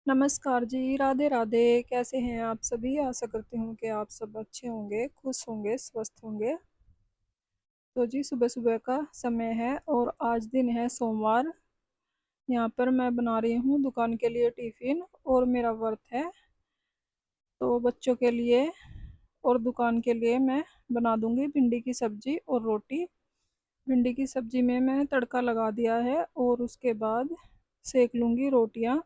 नमस्कार जी, राधे राधे। कैसे हैं आप सभी? आशा करती हूँ कि आप सब अच्छे होंगे, खुश होंगे, स्वस्थ होंगे। तो जी सुबह सुबह का समय है और आज दिन है सोमवार। यहाँ पर मैं बना रही हूँ दुकान के लिए टिफ़िन और मेरा व्रत है। तो बच्चों के लिए और दुकान के लिए मैं बना दूँगी भिंडी की सब्ज़ी और रोटी। भिंडी की सब्ज़ी में मैं तड़का लगा दिया है और उसके बाद सेक लूँगी रोटियाँ।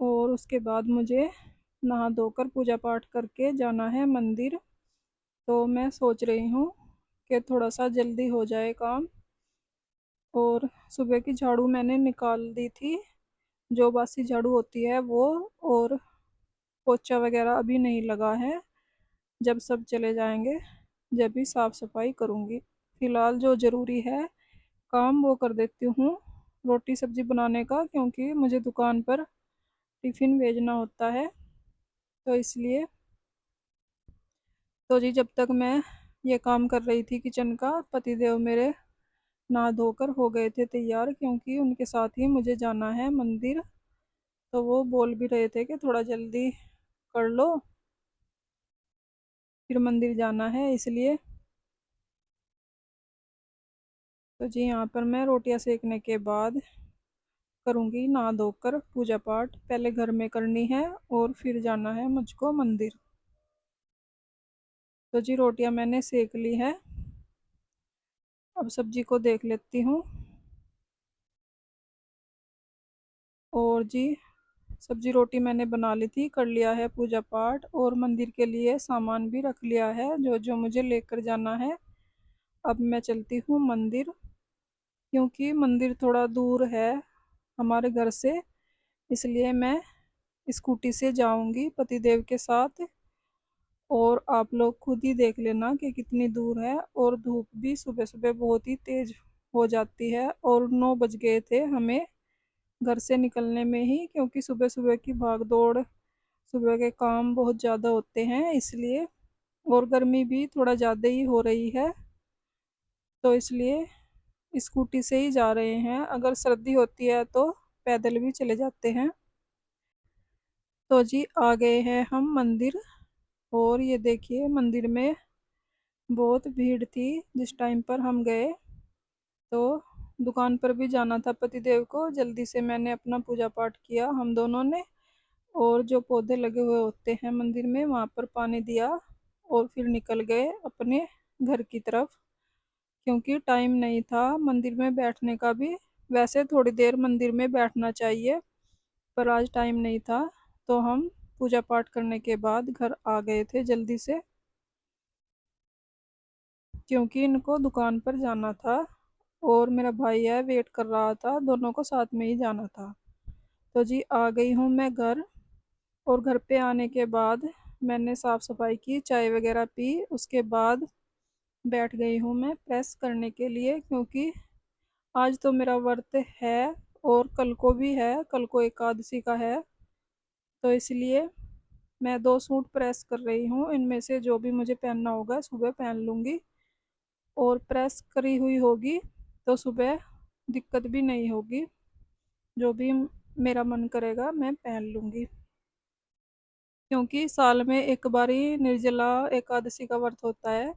और उसके बाद मुझे नहा धोकर पूजा पाठ करके जाना है मंदिर। तो मैं सोच रही हूँ कि थोड़ा सा जल्दी हो जाए काम। और सुबह की झाड़ू मैंने निकाल दी थी, जो बासी झाड़ू होती है वो। और पोछा वगैरह अभी नहीं लगा है, जब सब चले जाएंगे जब भी साफ़ सफाई करूँगी। फ़िलहाल जो ज़रूरी है काम वो कर देती हूँ, रोटी सब्ज़ी बनाने का, क्योंकि मुझे दुकान पर टिफ़िन भेजना होता है। तो इसलिए तो जी जब तक मैं ये काम कर रही थी किचन का, पतिदेव मेरे नहा धोकर हो गए थे तैयार, क्योंकि उनके साथ ही मुझे जाना है मंदिर। तो वो बोल भी रहे थे कि थोड़ा जल्दी कर लो, फिर मंदिर जाना है इसलिए। तो जी यहाँ पर मैं रोटियां सेकने के बाद करूँगी नहा धोकर पूजा पाठ। पहले घर में करनी है और फिर जाना है मुझको मंदिर। तो जी रोटियां मैंने सेक ली है, अब सब्जी को देख लेती हूँ। और जी सब्जी रोटी मैंने बना ली थी, कर लिया है पूजा पाठ और मंदिर के लिए सामान भी रख लिया है जो जो मुझे लेकर जाना है। अब मैं चलती हूँ मंदिर, क्योंकि मंदिर थोड़ा दूर है हमारे घर से। इसलिए मैं स्कूटी से जाऊंगी पतिदेव के साथ। और आप लोग खुद ही देख लेना कि कितनी दूर है। और धूप भी सुबह सुबह बहुत ही तेज हो जाती है और 9 बज गए थे हमें घर से निकलने में ही, क्योंकि सुबह सुबह की भाग दौड़, सुबह के काम बहुत ज़्यादा होते हैं इसलिए। और गर्मी भी थोड़ा ज़्यादा ही हो रही है, तो इसलिए स्कूटी से ही जा रहे हैं। अगर सर्दी होती है तो पैदल भी चले जाते हैं। तो जी आ गए हैं हम मंदिर। और ये देखिए मंदिर में बहुत भीड़ थी जिस टाइम पर हम गए। तो दुकान पर भी जाना था पतिदेव को, जल्दी से मैंने अपना पूजा पाठ किया हम दोनों ने। और जो पौधे लगे हुए होते हैं मंदिर में वहाँ पर पानी दिया और फिर निकल गए अपने घर की तरफ, क्योंकि टाइम नहीं था मंदिर में बैठने का भी। वैसे थोड़ी देर मंदिर में बैठना चाहिए, पर आज टाइम नहीं था। तो हम पूजा पाठ करने के बाद घर आ गए थे जल्दी से, क्योंकि इनको दुकान पर जाना था और मेरा भाई है वेट कर रहा था, दोनों को साथ में ही जाना था। तो जी आ गई हूँ मैं घर। और घर पे आने के बाद मैंने साफ़ सफाई की, चाय वगैरह पी, उसके बाद बैठ गई हूँ मैं प्रेस करने के लिए, क्योंकि आज तो मेरा व्रत है और कल को भी है, कल को एकादशी का है। तो इसलिए मैं 2 सूट प्रेस कर रही हूँ, इनमें से जो भी मुझे पहनना होगा सुबह पहन लूँगी। और प्रेस करी हुई होगी तो सुबह दिक्कत भी नहीं होगी, जो भी मेरा मन करेगा मैं पहन लूँगी। क्योंकि साल में एक बार ही निर्जला एकादशी का व्रत होता है,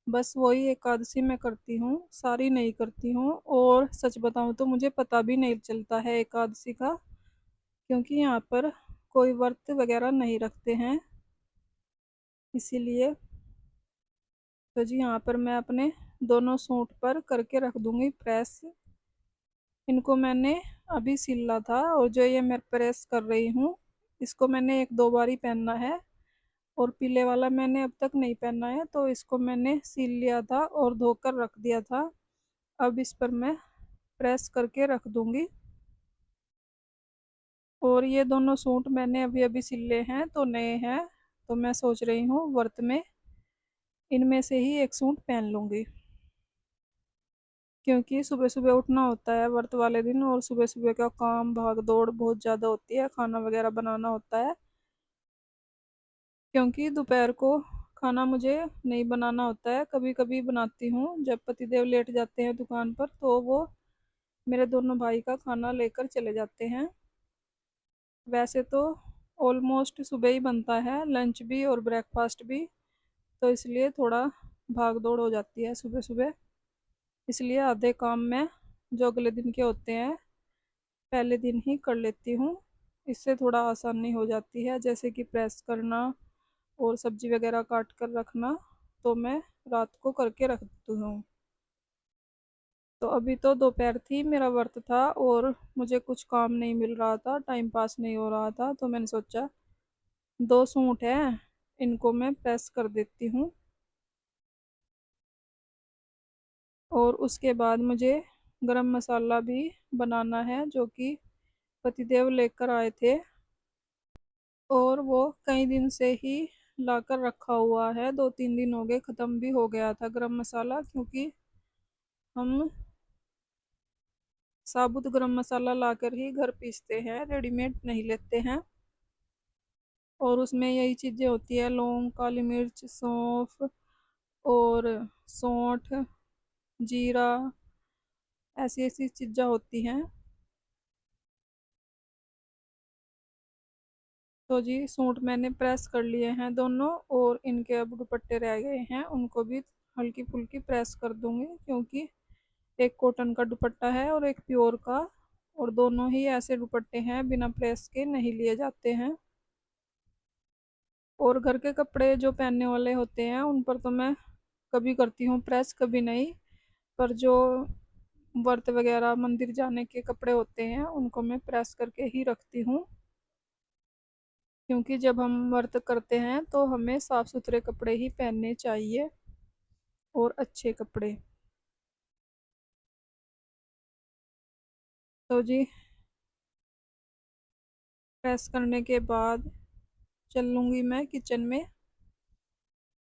बस वही एकादशी मैं करती हूँ, सारी नहीं करती हूँ। और सच बताऊँ तो मुझे पता भी नहीं चलता है एकादशी का, क्योंकि यहाँ पर कोई व्रत वगैरह नहीं रखते हैं इसीलिए। तो जी यहाँ पर मैं अपने दोनों सूट पर करके रख दूँगी प्रेस। इनको मैंने अभी सिला था और जो ये मैं प्रेस कर रही हूँ इसको मैंने 1-2 बार ही पहनना है। और पीले वाला मैंने अब तक नहीं पहना है, तो इसको मैंने सिल लिया था और धोकर रख दिया था। अब इस पर मैं प्रेस करके रख दूँगी। और ये दोनों सूट मैंने अभी अभी सिले हैं तो नए हैं, तो मैं सोच रही हूँ व्रत में इनमें से ही एक सूट पहन लूँगी, क्योंकि सुबह सुबह उठना होता है व्रत वाले दिन और सुबह सुबह का काम भाग दौड़ बहुत ज़्यादा होती है, खाना वगैरह बनाना होता है। क्योंकि दोपहर को खाना मुझे नहीं बनाना होता है, कभी कभी बनाती हूँ जब पतिदेव लेट जाते हैं दुकान पर, तो वो मेरे दोनों भाई का खाना लेकर चले जाते हैं। वैसे तो ऑलमोस्ट सुबह ही बनता है, लंच भी और ब्रेकफास्ट भी, तो इसलिए थोड़ा भाग दौड़ हो जाती है सुबह सुबह। इसलिए आधे काम मैं जो अगले दिन के होते हैं पहले दिन ही कर लेती हूँ। इससे थोड़ा आसानी हो जाती है, जैसे कि प्रेस करना और सब्जी वगैरह काट कर रखना, तो मैं रात को करके रख देती हूँ। तो अभी तो दोपहर थी, मेरा व्रत था और मुझे कुछ काम नहीं मिल रहा था, टाइम पास नहीं हो रहा था, तो मैंने सोचा दो सूट हैं, इनको मैं प्रेस कर देती हूँ। और उसके बाद मुझे गरम मसाला भी बनाना है, जो कि पतिदेव लेकर आए थे और वो कई दिन से ही लाकर रखा हुआ है। 2-3 दिन हो गए, ख़त्म भी हो गया था गरम मसाला, क्योंकि हम साबुत गरम मसाला लाकर ही घर पीसते हैं, रेडीमेड नहीं लेते हैं। और उसमें यही चीज़ें होती है, लौंग, काली मिर्च, सौंफ और सौंठ, जीरा, ऐसी ऐसी चीज़ें होती हैं। तो जी सूट मैंने प्रेस कर लिए हैं दोनों, और इनके अब दुपट्टे रह गए हैं, उनको भी हल्की फुल्की प्रेस कर दूंगी, क्योंकि एक कॉटन का दुपट्टा है और एक प्योर का, और दोनों ही ऐसे दुपट्टे हैं बिना प्रेस के नहीं लिए जाते हैं। और घर के कपड़े जो पहनने वाले होते हैं उन पर तो मैं कभी करती हूँ प्रेस, कभी नहीं। पर जो व्रत वगैरह मंदिर जाने के कपड़े होते हैं उनको मैं प्रेस करके ही रखती हूँ, क्योंकि जब हम व्रत करते हैं तो हमें साफ सुथरे कपड़े ही पहनने चाहिए और अच्छे कपड़े। तो जी प्रेस करने के बाद चल लूँगी मैं किचन में,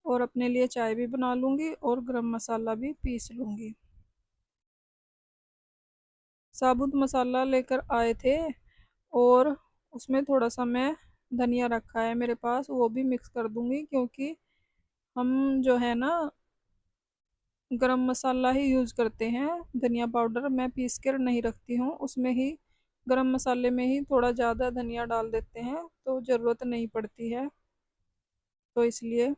और अपने लिए चाय भी बना लूँगी और गरम मसाला भी पीस लूँगी। साबुत मसाला लेकर आए थे और उसमें थोड़ा सा मैं धनिया रखा है मेरे पास, वो भी मिक्स कर दूँगी, क्योंकि हम जो है ना गरम मसाला ही यूज़ करते हैं, धनिया पाउडर मैं पीस कर नहीं रखती हूँ, उसमें ही गरम मसाले में ही थोड़ा ज़्यादा धनिया डाल देते हैं, तो ज़रूरत नहीं पड़ती है, तो इसलिए।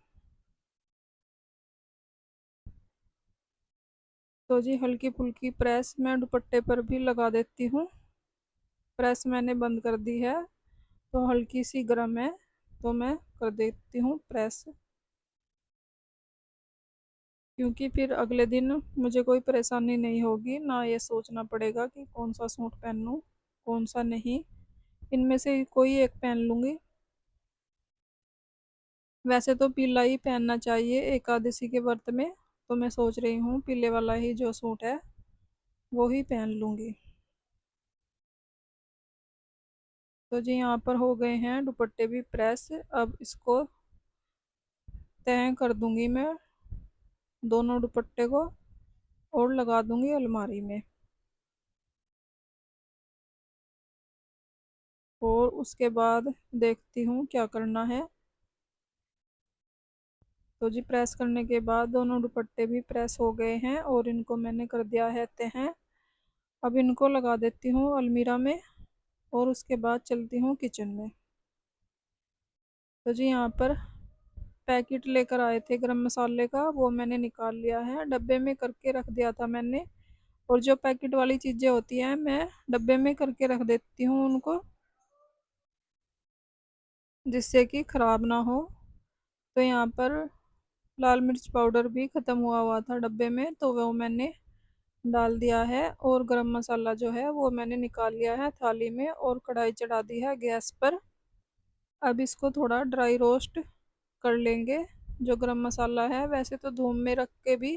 तो जी हल्की फुल्की प्रेस मैं दुपट्टे पर भी लगा देती हूँ। प्रेस मैंने बंद कर दी है, तो हल्की सी गर्म है, तो मैं कर देती हूँ प्रेस, क्योंकि फिर अगले दिन मुझे कोई परेशानी नहीं होगी, ना ये सोचना पड़ेगा कि कौन सा सूट पहनूं कौन सा नहीं, इनमें से कोई एक पहन लूँगी। वैसे तो पीला ही पहनना चाहिए एकादशी के व्रत में, तो मैं सोच रही हूँ पीले वाला ही जो सूट है वो ही पहन लूँगी। तो जी यहाँ पर हो गए हैं दुपट्टे भी प्रेस, अब इसको तय कर दूंगी मैं दोनों दुपट्टे को, और लगा दूंगी अलमारी में। और उसके बाद देखती हूँ क्या करना है। तो जी प्रेस करने के बाद दोनों दुपट्टे भी प्रेस हो गए हैं और इनको मैंने कर दिया है तय। अब इनको लगा देती हूँ अलमीरा में, और उसके बाद चलती हूँ किचन में। तो जी यहाँ पर पैकेट लेकर आए थे गरम मसाले का, वो मैंने निकाल लिया है, डब्बे में करके रख दिया था मैंने। और जो पैकेट वाली चीज़ें होती हैं मैं डब्बे में करके रख देती हूँ उनको, जिससे कि ख़राब ना हो। तो यहाँ पर लाल मिर्च पाउडर भी ख़त्म हुआ हुआ था डब्बे में, तो वो मैंने डाल दिया है, और गरम मसाला जो है वो मैंने निकाल लिया है थाली में, और कढ़ाई चढ़ा दी है गैस पर। अब इसको थोड़ा ड्राई रोस्ट कर लेंगे। जो गरम मसाला है वैसे तो धूप में रख के भी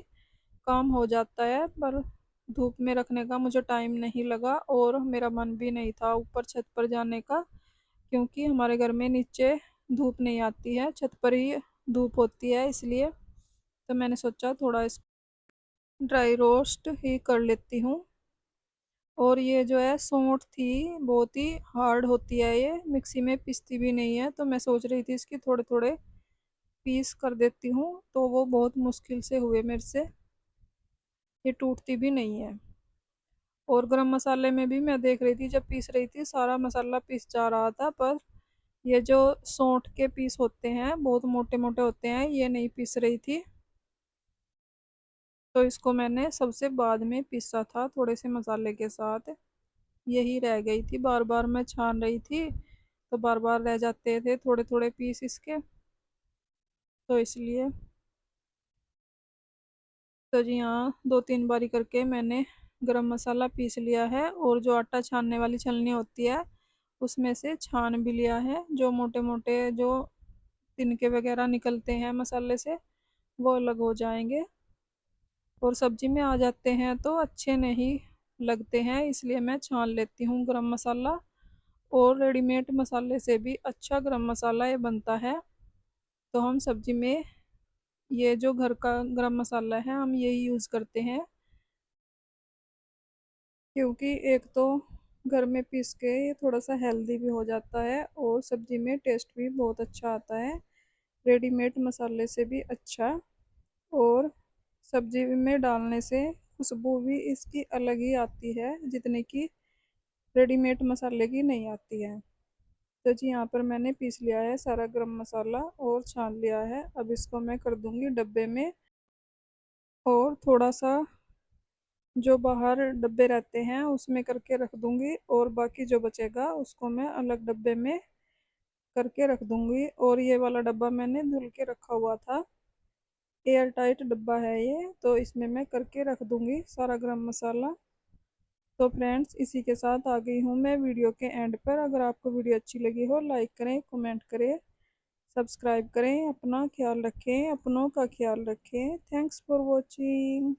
काम हो जाता है, पर धूप में रखने का मुझे टाइम नहीं लगा और मेरा मन भी नहीं था ऊपर छत पर जाने का, क्योंकि हमारे घर में नीचे धूप नहीं आती है, छत पर ही धूप होती है, इसलिए तो मैंने सोचा थोड़ा इस ड्राई रोस्ट ही कर लेती हूँ। और ये जो है सौंठ थी बहुत ही हार्ड होती है, ये मिक्सी में पिसती भी नहीं है, तो मैं सोच रही थी इसकी थोड़े थोड़े पीस कर देती हूँ, तो वो बहुत मुश्किल से हुए मेरे से, ये टूटती भी नहीं है। और गरम मसाले में भी मैं देख रही थी, जब पीस रही थी सारा मसाला पीस जा रहा था, पर ये जो सौंठ के पीस होते हैं बहुत मोटे मोटे होते हैं, ये नहीं पीस रही थी। तो इसको मैंने सबसे बाद में पीसा था थोड़े से मसाले के साथ। यही रह गई थी, बार बार मैं छान रही थी तो बार बार रह जाते थे थोड़े थोड़े पीस इसके, तो इसलिए। तो जी हाँ, 2-3 बारी करके मैंने गरम मसाला पीस लिया है, और जो आटा छानने वाली छलनी होती है उसमें से छान भी लिया है। जो मोटे मोटे जो तिनके वगैरह निकलते हैं मसाले से, वो अलग हो जाएंगे। और सब्जी में आ जाते हैं तो अच्छे नहीं लगते हैं, इसलिए मैं छान लेती हूँ गरम मसाला। और रेडीमेड मसाले से भी अच्छा गरम मसाला ये बनता है। तो हम सब्जी में ये जो घर का गरम मसाला है हम यही यूज़ करते हैं, क्योंकि एक तो घर में पीस के ये थोड़ा सा हेल्दी भी हो जाता है, और सब्जी में टेस्ट भी बहुत अच्छा आता है रेडीमेड मसाले से भी अच्छा। और सब्जी में डालने से खुशबू भी इसकी अलग ही आती है, जितने की रेडीमेड मसाले की नहीं आती है। तो जी यहाँ पर मैंने पीस लिया है सारा गरम मसाला और छान लिया है। अब इसको मैं कर दूंगी डब्बे में, और थोड़ा सा जो बाहर डब्बे रहते हैं उसमें करके रख दूंगी, और बाकी जो बचेगा उसको मैं अलग डब्बे में करके रख दूंगी। और ये वाला डब्बा मैंने धुल के रखा हुआ था, एयर टाइट डब्बा है ये, तो इसमें मैं करके रख दूंगी सारा गरम मसाला। तो फ्रेंड्स, इसी के साथ आ गई हूँ मैं वीडियो के एंड पर। अगर आपको वीडियो अच्छी लगी हो, लाइक करें, कमेंट करें, सब्सक्राइब करें। अपना ख्याल रखें, अपनों का ख्याल रखें। Thanks for watching.